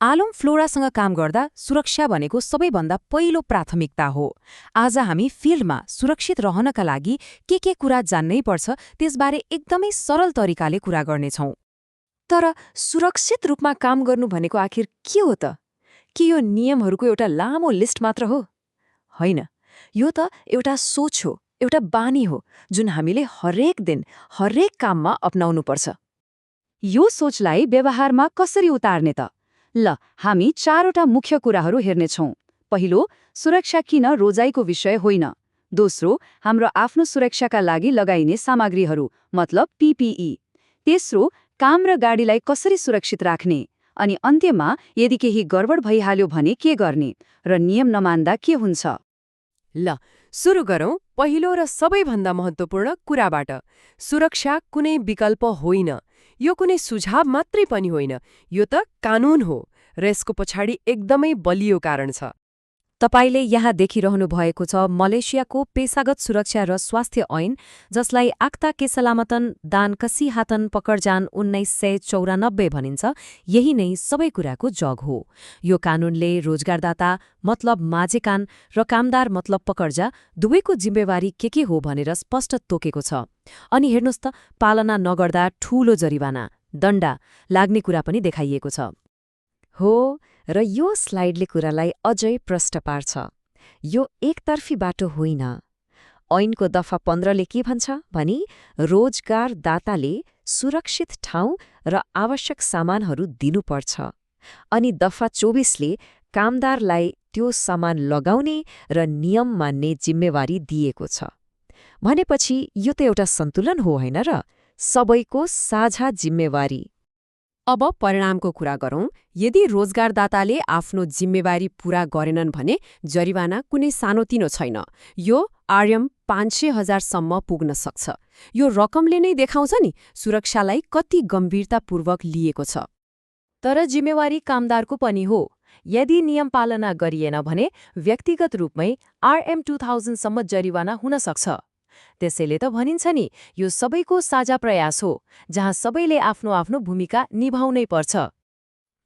आलम फ्लोरासँग काम गर्दा सुरक्षा भनेको सबैभन्दा पहिलो प्राथमिकता हो। आज हामी फिल्डमा सुरक्षित रहनका लागि के कुरा जान्नै पर्छ त्यसबारे एकदमै सरल तरिकाले कुरा गर्नेछौँ। तर सुरक्षित रूपमा काम गर्नु भनेको आखिर के हो त? के यो नियमहरूको एउटा लामो लिस्ट मात्र हो? होइन, यो त एउटा सोच हो, एउटा बानी हो जुन हामीले हरेक दिन हरेक काममा अपनाउनुपर्छ। यो सोचलाई व्यवहारमा कसरी उतार्ने त? ल, हामी 4वटा मुख्य कुराहरू हेर्नेछौँ। पहिलो, सुरक्षा किन रोजाइको विषय होइन। दोस्रो, हाम्रो आफ्नो सुरक्षाका लागि लगाइने सामग्रीहरू मतलब पीपीई। तेस्रो, काम र गाडीलाई कसरी सुरक्षित राख्ने। अनि अन्त्यमा, यदि केही गडबड भइहाल्यो भने के गर्ने र नियम नमान्दा के हुन्छ। ल, सुरु गरौँ पहिलो र सबैभन्दा महत्त्वपूर्ण कुराबाट। सुरक्षा कुनै विकल्प होइन, यो कुनै सुझाव मात्रै पनि होइन, यो त कानून हो र यसको पछाडि एकदमै बलियो कारण छ। तपाईले यहाँ देखिरहनु भएको छ मलेसियाको पेशागत सुरक्षा र स्वास्थ्य ऐन, जसलाई आक्ता केसलामतन दान कसिहातन पकडजान 1994 भनिन्छ। यही नै सबै कुराको जग हो। यो कानूनले रोजगारदाता मतलब माझेकान र कामदार मतलब पकडजा दुवैको जिम्मेवारी के हो भनेर स्पष्ट तोकेको छ। अनि हेर्नुहोस् त, पालना नगर्दा ठूलो जरिवाना दण्ड लाग्ने कुरा पनि देखाइएको छ। हो, र यो स्लाइडले कुरालाई अझै प्रष्ट पार्छ। यो एकतर्फी बाटो होइन। ऐनको दफा 15ले के भन्छ भनी रोजगारदाताले सुरक्षित ठाउँ र आवश्यक सामानहरू दिनुपर्छ। अनि दफा 24ले कामदारलाई त्यो सामान लगाउने र नियम मान्ने जिम्मेवारी दिएको छ। भनेपछि यो त एउटा सन्तुलन हो, होइन र? सबैको साझा जिम्मेवारी। अब परिणामको कुरा गरौँ। यदि रोजगारदाताले आफ्नो जिम्मेवारी पूरा गरेनन् भने जरिवाना कुनै सानोतिनो छैन। यो आरएम 500,000 सम्म पुग्न सक्छ। यो रकमले नै देखाउँछ नि सुरक्षालाई कति गम्भीरतापूर्वक लिएको छ। तर जिम्मेवारी कामदारको पनि हो। यदि नियम पालना गरिएन भने व्यक्तिगत रूपमै आरएम 2000 सम्म जरिवाना हुन सक्छ। त्यसैले त भनिन्छ नि, यो सबैको साझा प्रयास हो, जहाँ सबैले आफ्नो आफ्नो भूमिका निभाउनै पर्छ।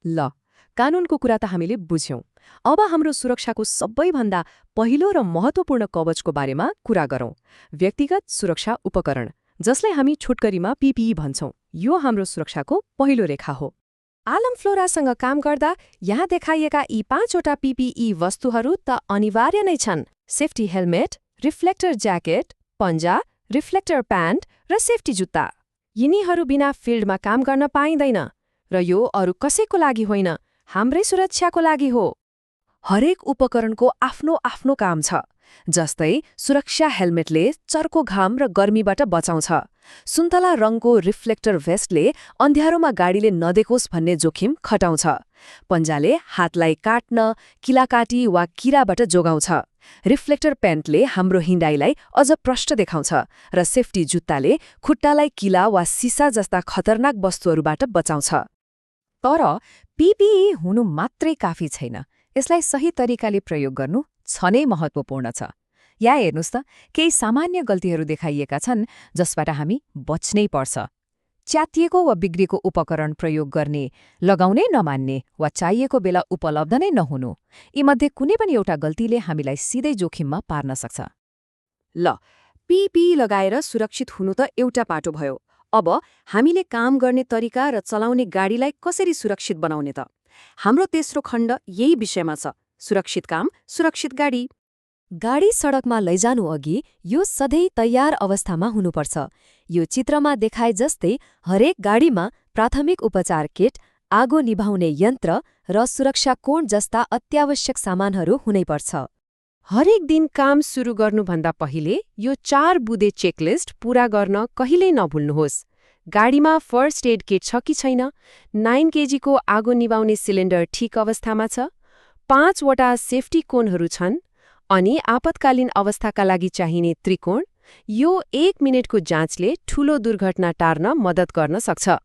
ल, कानूनको कुरा त हामीले बुझ्यौं। अब हाम्रो सुरक्षाको सबैभन्दा पहिलो र महत्त्वपूर्ण कवचको बारेमा कुरा गरौँ। व्यक्तिगत सुरक्षा उपकरण, जसलाई हामी छोटकरीमा पीपीई भन्छौँ। यो हाम्रो सुरक्षाको पहिलो रेखा हो। आलम फ्लोरासँग काम गर्दा यहाँ देखाइएका यी 5वटा पीपीई वस्तुहरू त अनिवार्य नै छन्। सेफ्टी हेलमेट, रिफ्लेक्टर ज्याकेट, पन्जा, रिफ्लेक्टर प्यान्ट र सेफ्टी जुत्ता। यिनीहरू बिना फिल्डमा काम गर्न पाइँदैन र यो अरू कसैको लागि होइन, हाम्रै सुरक्षाको लागि हो। हरेक उपकरणको आफ्नो आफ्नो काम छ। जस्तै सुरक्षा हेलमेटले चर्को घाम र गर्मीबाट बचाउँछ। सुन्तला रङको रिफ्लेक्टर भेस्टले अँध्यारोमा गाडीले नदेखोस् भन्ने जोखिम खटाउँछ। पन्जाले हातलाई काट्न, किलाकाटी वा किराबाट जोगाउँछ। रिफ्लेक्टर प्यान्टले हाम्रो हिँडाइलाई अझ प्रष्ट देखाउँछ र सेफ्टी जुत्ताले खुट्टालाई किला वा सिसा जस्ता खतरनाक वस्तुहरूबाट बचाउँछ। तर पीपीई हुनु मात्रै काफी छैन। यसलाई सही तरिकाले प्रयोग गर्नु नै महत्त्वपूर्ण छ। यहाँ हेर्नुहोस् त, केही सामान्य गल्तीहरू देखाइएका छन् जसबाट हामी बच्नै पर्छ। च्यातिएको वा बिग्रिएको उपकरण प्रयोग गर्ने, लगाउनै नमान्ने वा चाहिएको बेला उपलब्ध नै नहुनु। यीमध्ये कुनै पनि एउटा गल्तीले हामीलाई सिधै जोखिममा पार्न सक्छ। ल, पीपीई लगाएर सुरक्षित हुनु त एउटा पाटो भयो। अब हामीले काम गर्ने तरिका र चलाउने गाडीलाई कसरी सुरक्षित बनाउने त? हाम्रो तेस्रो खण्ड यही विषयमा छ। सुरक्षित काम, सुरक्षित गाडी। गाडी सडकमा लैजानु अघि यो सधैँ तयार अवस्थामा हुनुपर्छ। यो चित्रमा देखाए जस्तै हरेक गाडीमा प्राथमिक उपचार किट, आगो निभाउने यन्त्र र सुरक्षा कोण जस्ता अत्यावश्यक सामानहरू हुनैपर्छ। हरेक दिन काम सुरु गर्नुभन्दा पहिले यो 4 बुँदे चेकलिस्ट पूरा गर्न कहिल्यै नभुल्नुहोस्। गाडीमा फर्स्ट एड किट छ कि छैन, 9 केजीको आगो निभाउने सिलिन्डर ठिक अवस्थामा छ, 5वटा सेफ्टी कोणहरू छन्, अनि आपतकालीन अवस्थाका लागि चाहिने त्रिकोण। यो 1 मिनेटको जाँचले ठूलो दुर्घटना टार्न मद्दत गर्न सक्छ।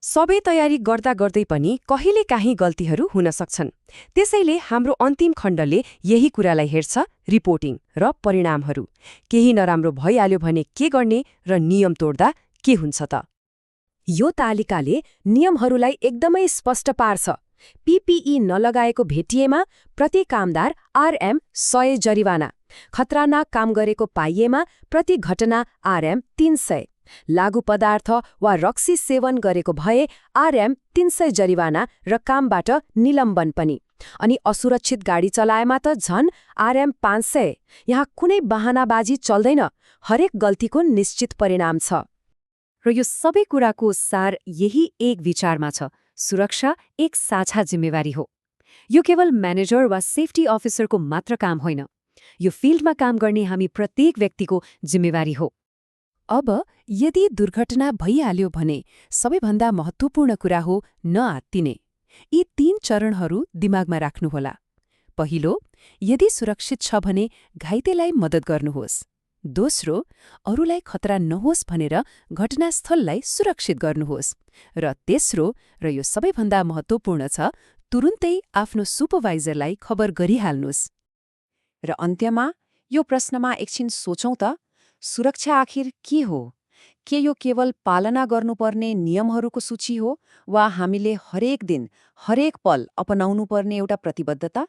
सबै तयारी गर्दा गर्दै पनि कहिलेकाहीँ गल्तीहरू हुन सक्छन्। त्यसैले हाम्रो अन्तिम खण्डले यही कुरालाई हेर्छ, रिपोर्टिङ र परिणामहरू। केही नराम्रो भइहाल्यो भने के गर्ने र नियम तोड्दा के हुन्छ त? यो तालिकाले नियमहरूलाई एकदमै स्पष्ट पार्छ। पीपीई नलगाएको भेटिएमा प्रति कामदार आरएम 100 जरिवाना, खतरनाक काम गरेको पाइएमा प्रति घटना आरएम 300, लागु पदार्थ वा रक्सी सेवन गरेको भए आरएम 300 जरिवाना र कामबाट निलम्बन पनि। अनि असुरक्षित गाडी चलाएमा त झन् आरएम 500। यहाँ कुनै बहानाबाजी चल्दैन, हरेक गल्तीको निश्चित परिणाम छ। र यो सबै कुराको सार यही एक विचारमा छ, सुरक्षा एक साझा जिम्मेवारी हो। यो केवल म्यानेजर वा सेफ्टी अफिसरको मात्र काम होइन, यो फिल्डमा काम गर्ने हामी प्रत्येक व्यक्तिको जिम्मेवारी हो। अब यदि दुर्घटना भइहाल्यो भने सबैभन्दा महत्त्वपूर्ण कुरा हो नआत्तिने। यी 3 चरणहरू दिमागमा राख्नुहोला। पहिलो, यदि सुरक्षित छ भने घाइतेलाई मद्दत गर्नुहोस्। दोस्रो, अरूलाई खतरा नहोस् भनेर घटनास्थललाई सुरक्षित गर्नुहोस्। र तेस्रो, र यो सबैभन्दा महत्त्वपूर्ण छ, तुरुन्तै आफ्नो सुपरभाइजरलाई खबर गरिहाल्नुहोस्। र अन्त्यमा यो प्रश्नमा एकछिन सोचौं त, सुरक्षा आखिर के हो? के यो केवल पालना गर्नुपर्ने नियमहरूको सूची हो, वा हामीले हरेक दिन हरेक पल अपनाउनुपर्ने एउटा प्रतिबद्धता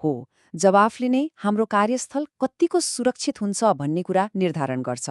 हो? जवाफले नै हाम्रो कार्यस्थल कत्तिको सुरक्षित हुन्छ भन्ने कुरा निर्धारण गर्छ।